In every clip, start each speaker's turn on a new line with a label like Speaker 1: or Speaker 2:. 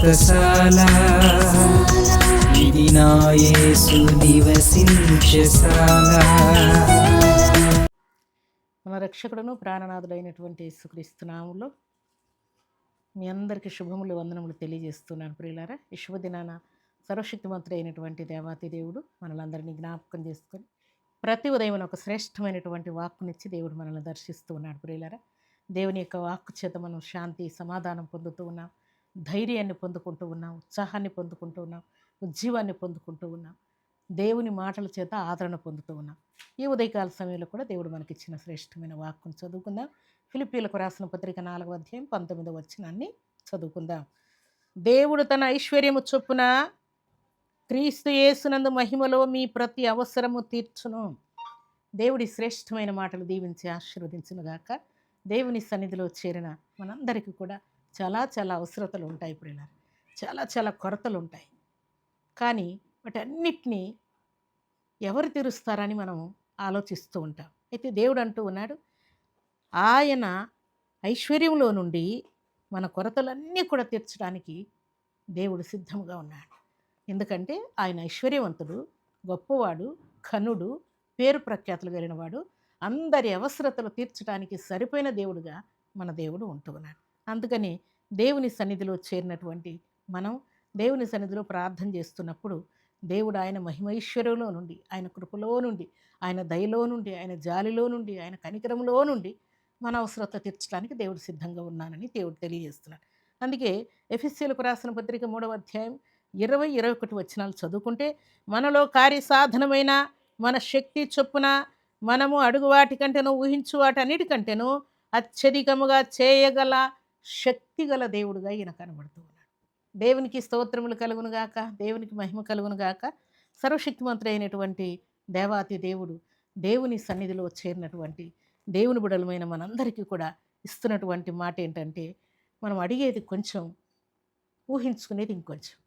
Speaker 1: వ్రతశాల ఇది నా యేసు నివసించశాల.
Speaker 2: మన రక్షకుడును ప్రాణనాథుడైనటువంటి యేసుక్రీస్తు నామములో మీ అందరికీ శుభములు వందనములు తెలియజేస్తున్నాను ప్రియులారా. ఈ శుభదినాన సర్వశక్తిమంతుడైనటువంటి దేవాతి దేవుడు మనలందరినీ జ్ఞాపకం చేసుకొని ప్రతి ఉదయం ఒక శ్రేష్టమైనటువంటి వాక్కునిచ్చి దేవుడు మనల్ని దర్శిస్తూ ఉన్నాడు ప్రియులారా. దేవుని యొక్క వాక్కు చేత మనం శాంతి సమాధానం పొందుతూ ఉన్నాం, ధైర్యాన్ని పొందుకుంటూ ఉన్నాం, ఉత్సాహాన్ని పొందుకుంటూ ఉన్నాం, ఉజ్జీవాన్ని పొందుకుంటూ ఉన్నాం, దేవుని మాటల చేత ఆదరణ పొందుతూ ఉన్నాం. ఈ ఉదయకాల సమయంలో కూడా దేవుడు మనకిచ్చిన శ్రేష్టమైన వాక్కును చదువుకుందాం. ఫిలిప్పీలకు రాసిన పత్రిక 4వ అధ్యాయం 19వ వచనాన్ని చదువుకుందాం. దేవుడు తన ఐశ్వర్యము చొప్పున క్రీస్తు యేసునందు మహిమలో మీ ప్రతి అవసరము తీర్చును. దేవుడి శ్రేష్టమైన మాటలు దీవించి ఆశీర్వదించునుగాక. దేవుని సన్నిధిలో చేరిన మనందరికీ కూడా చాలా చాలా అవసరతలు ఉంటాయి ప్రియులారా, చాలా చాలా కొరతలు ఉంటాయి. కానీ వాటన్నిటినీ ఎవరు తీరుస్తారని మనం ఆలోచిస్తూ ఉంటాం. అయితే దేవుడు అంటూ ఉన్నాడు, ఆయన ఐశ్వర్యంలో నుండి మన కొరతలన్నీ కూడా తీర్చడానికి దేవుడు సిద్ధంగా ఉన్నాడు. ఎందుకంటే ఆయన ఐశ్వర్యవంతుడు, గొప్పవాడు, ఘనుడు, పేరు ప్రఖ్యాతులు కలిగినవాడు, అందరి అవసరతలు తీర్చడానికి సరిపోయిన దేవుడుగా మన దేవుడు ఉంటూ ఉన్నాడు. అందుకని దేవుని సన్నిధిలో చేరినటువంటి మనం దేవుని సన్నిధిలో ప్రార్థన చేస్తున్నప్పుడు దేవుడు ఆయన మహిమైశ్వర్యంలో నుండి, ఆయన కృపలో నుండి, ఆయన దయలో నుండి, ఆయన జాలిలో నుండి, ఆయన కనికరంలో నుండి మన అవసరత తీర్చడానికి దేవుడు సిద్ధంగా ఉన్నానని దేవుడు తెలియజేస్తున్నాడు. అందుకే ఎఫెసీయులకు రాసిన పత్రిక 3వ అధ్యాయం 20-21 వచనాలు చదువుకుంటే, మనలో కార్యసాధనమైన మన శక్తి చొప్పున మనము అడుగు వాటికంటేనూ ఊహించు వాటన్నిటికంటేనూ అత్యధికముగా చేయగల శక్తిగల దేవుడుగా ఈయన కనబడుతూ ఉన్నాడు. దేవునికి స్తోత్రములు కలుగునుగాక, దేవునికి మహిమ కలుగునుగాక. సర్వశక్తిమంతుడైనటువంటి దేవాతి దేవుడు దేవుని సన్నిధిలో చేరినటువంటి దేవుని బిడ్డలమైన మనందరికీ కూడా ఇస్తున్నటువంటి మాట ఏంటంటే, మనం అడిగేది కొంచెం, ఊహించుకునేది ఇంకొంచెం.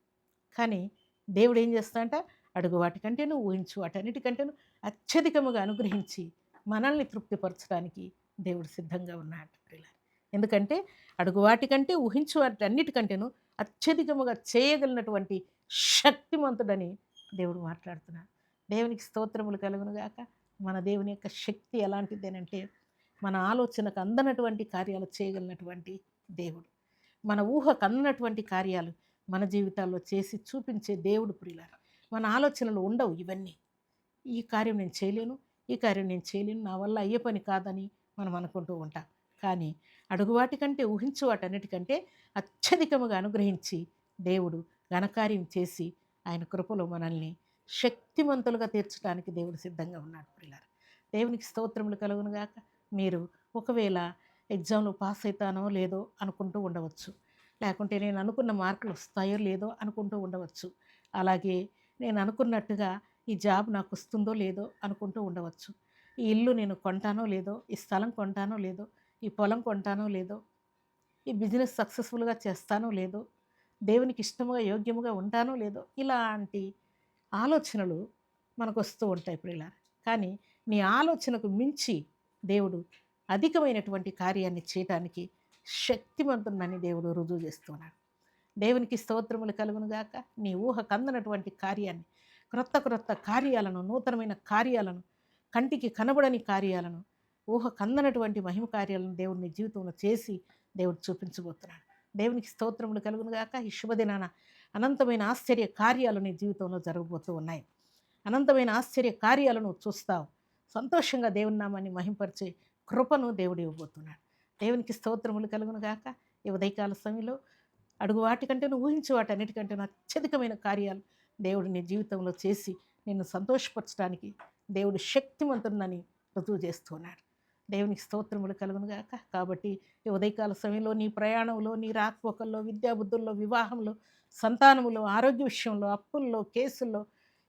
Speaker 2: కానీ దేవుడు ఏం చేస్తాడంట, అడుగు వాటికంటేనూ ఊహించు వాటన్నిటికంటేనూ అత్యధికముగా అనుగ్రహించి మనల్ని తృప్తిపరచడానికి దేవుడు సిద్ధంగా ఉన్నాడు. ఎందుకంటే అడుగు వాటికంటే ఊహించు వాటన్నిటికంటేనూ అత్యధికముగా చేయగలిగినటువంటి శక్తిమంతుడని దేవుడు మాట్లాడుతున్నాడు. దేవునికి స్తోత్రములు కలుగునుగాక. మన దేవుని యొక్క శక్తి ఎలాంటిదేనంటే, మన ఆలోచనకు అందనటువంటి కార్యాలు చేయగలిగినటువంటి దేవుడు, మన ఊహకు అందనటువంటి కార్యాలు మన జీవితాల్లో చేసి చూపించే దేవుడు ప్రియులారా. మన ఆలోచనలు ఉండవు ఇవన్నీ. ఈ కార్యం నేను చేయలేను, ఈ కార్యం నేను చేయలేను, నా వల్ల అయ్యే పని కాదని మనం అనుకుంటూ ఉంటాం. కానీ అడుగువాటికంటే ఊహించు వాటన్నిటికంటే అత్యధికముగా అనుగ్రహించి దేవుడు ఘనకార్యం చేసి ఆయన కృపలో మనల్ని శక్తిమంతులుగా తీర్చడానికి దేవుడు సిద్ధంగా ఉన్నాడు ప్రియులారా. దేవునికి స్తోత్రములు కలుగునుగాక. మీరు ఒకవేళ ఎగ్జామ్లో పాస్ అవుతానో లేదో అనుకుంటూ ఉండవచ్చు, లేకుంటే నేను అనుకున్న మార్కులు వస్తాయో లేదో అనుకుంటూ ఉండవచ్చు, అలాగే నేను అనుకున్నట్టుగా ఈ జాబ్ నాకు వస్తుందో లేదో అనుకుంటూ ఉండవచ్చు, ఈ ఇల్లు నేను కొంటానో లేదో, ఈ స్థలం కొంటానో లేదో, ఈ పొలం కొంటానో లేదో, ఈ బిజినెస్ సక్సెస్ఫుల్గా చేస్తానో లేదో, దేవునికి ఇష్టముగా యోగ్యముగా ఉంటానో లేదో, ఇలాంటి ఆలోచనలు మనకు వస్తూ ఉంటాయి ప్రియులారా. కానీ నీ ఆలోచనకు మించి దేవుడు అధికమైనటువంటి కార్యాన్ని చేయటానికి శక్తిమంతుడని దేవుడు రుజువు చేస్తున్నాడు. దేవునికి స్తోత్రములు కలుగునుగాక. నీ ఊహకు అందనటువంటి కార్యాన్ని, క్రొత్త క్రొత్త కార్యాలను, నూతనమైన కార్యాలను, కంటికి కనబడని కార్యాలను, ఊహకు అందనటువంటి మహిమ కార్యాలను దేవుడు నీ జీవితంలో చేసి దేవుడు చూపించబోతున్నాడు. దేవునికి స్తోత్రములు కలుగునుగాక. ఈ శుభదినాన అనంతమైన ఆశ్చర్య కార్యాలు నీ జీవితంలో జరగబోతూ ఉన్నాయి. అనంతమైన ఆశ్చర్య కార్యాలను చూస్తావు. సంతోషంగా దేవుని నామాన్ని మహింపరిచే కృపను దేవుడు ఇవ్వబోతున్నాడు. దేవునికి స్తోత్రములు కలుగునుగాక. ఈ ఉదయకాల సమయంలో అడుగు వాటికంటే నువ్వు ఊహించే వాటన్నిటికంటే అత్యధికమైన కార్యాలు దేవుడు నీ జీవితంలో చేసి నిన్ను సంతోషపరచడానికి దేవుడు శక్తివంతుడని రుజువు చేస్తున్నాడు. దేవునికి స్తోత్రములు కలుగునుగాక. కాబట్టి ఈ ఉదయకాల సమయంలో నీ ప్రయాణంలో, నీ రాకపోకల్లో, విద్యాబుద్ధుల్లో, వివాహంలో, సంతానములో, ఆరోగ్య విషయంలో, అప్పుల్లో, కేసుల్లో,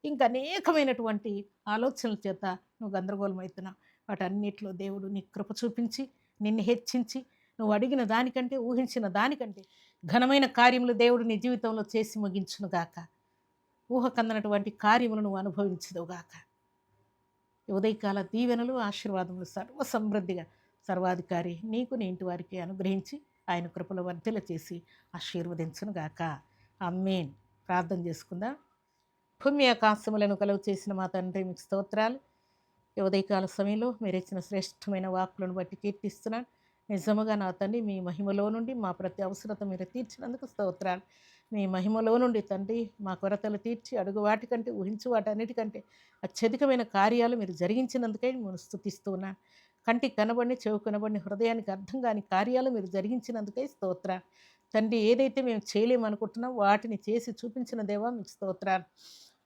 Speaker 2: ఇంకా అనేకమైనటువంటి ఆలోచనల చేత నువ్వు గందరగోళం అవుతున్నావు. వాటన్నిటిలో దేవుడు నీ కృప చూపించి నిన్ను హెచ్చించి నువ్వు అడిగిన దానికంటే, ఊహించిన దానికంటే ఘనమైన కార్యములు దేవుడు నీ జీవితంలో చేసి ముగించునుగాక. ఊహకందనటువంటి కార్యములు నువ్వు అనుభవించదుగాక. ఉదయకాల దీవెనలు, ఆశీర్వాదములు సర్వ సమృద్ధిగా సర్వాధికారి నీకు నీ ఇంటి వారికి అనుగ్రహించి ఆయన కృపలో వర్ధల చేసి ఆశీర్వదించునుగాక. ఆమేన్. ప్రార్థన చేసుకుందాం. భూమి ఆకాశములను కలుగు చేసిన మా తండ్రి మీకు స్తోత్రాలు. ఈ ఉదయకాల సమయంలో మీరు ఇచ్చిన శ్రేష్టమైన వాక్కులను బట్టి కీర్తిస్తున్నాను. నిజముగా నా తండ్రి మీ మహిమలో నుండి మా ప్రతి అవసరత మీరు తీర్చినందుకు స్తోత్రాలు. మీ మహిమలో నుండి తండ్రి మా కొరతలు తీర్చి అడుగు వాటికంటే ఊహించు వాటన్నిటికంటే అత్యధికమైన కార్యాలు మీరు జరిగించినందుకై నేను స్తుతిస్తున్నాను. కంటికి కనబడి చెవు కనబడి హృదయానికి అర్థం కాని కార్యాలు మీరు జరిగించినందుకై స్తోత్రాలు. తండ్రి ఏదైతే మేము చేయలేమనుకుంటున్నాం వాటిని చేసి చూపించిన దేవా మీకు స్తోత్రాలు.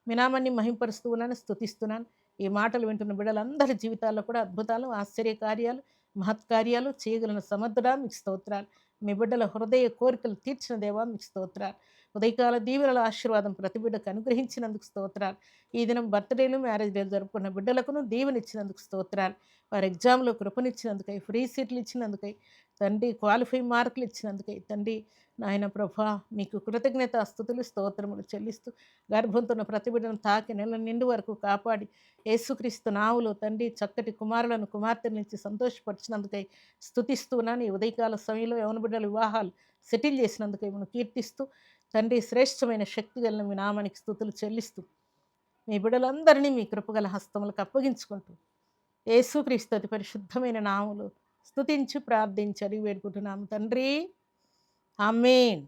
Speaker 2: మీ నామాన్ని మహింపరుస్తూ ఉన్నాను, స్తుతిస్తున్నాను. ఈ మాటలు వింటున్న బిడ్డలందరి జీవితాల్లో కూడా అద్భుతాలు, ఆశ్చర్య కార్యాలు, మహత్కార్యాలు చేయగలిగిన సమర్థుడా మీకు స్తోత్రాలు. మీ బిడ్డల హృదయ కోరికలు తీర్చిన దేవా మీకు స్తోత్రాలు. ఉదయకాల దీవెనల ఆశీర్వాదం ప్రతి బిడ్డకు అనుగ్రహించినందుకు స్తోత్రాలు. ఈ దినం బర్త్డేలు, మ్యారేజ్ డేలు జరుపుకున్న బిడ్డలకును దీవెనిచ్చినందుకు స్తోత్రాలు. వారి ఎగ్జామ్లో కృపనిచ్చినందుకై, ఫ్రీ సీట్లు ఇచ్చినందుకై, తండ్రి క్వాలిఫై మార్కులు ఇచ్చినందుకై, తండ్రి నాయన ప్రభా మీకు కృతజ్ఞత స్తుతులు స్తోత్రములు చెల్లిస్తూ గర్భంతో ఉన్న ప్రతి బిడ్డను తాకి నెల నిండు వరకు కాపాడి యేసుక్రీస్తు నావులో తండ్రి చక్కటి కుమారులను కుమార్తెల నుంచి సంతోషపరిచినందుకై స్తుతిస్తున్నాను. ఈ ఉదయకాల సమయంలో యవన బిడ్డల వివాహాలు సెటిల్ చేసినందుకై మనం కీర్తిస్తూ తండ్రి శ్రేష్టమైన శక్తి కలిగిన మీ నామానికి స్తుతులు చెల్లిస్తూ మీ బిడ్డలందరినీ మీ కృపగల హస్తములకు అప్పగించుకుంటూ యేసుక్రీస్తు అతి పరిశుద్ధమైన నామములో స్తుతించి ప్రార్థించి అడిగి వేడుకుంటున్నాము తండ్రి. ఆమేన్.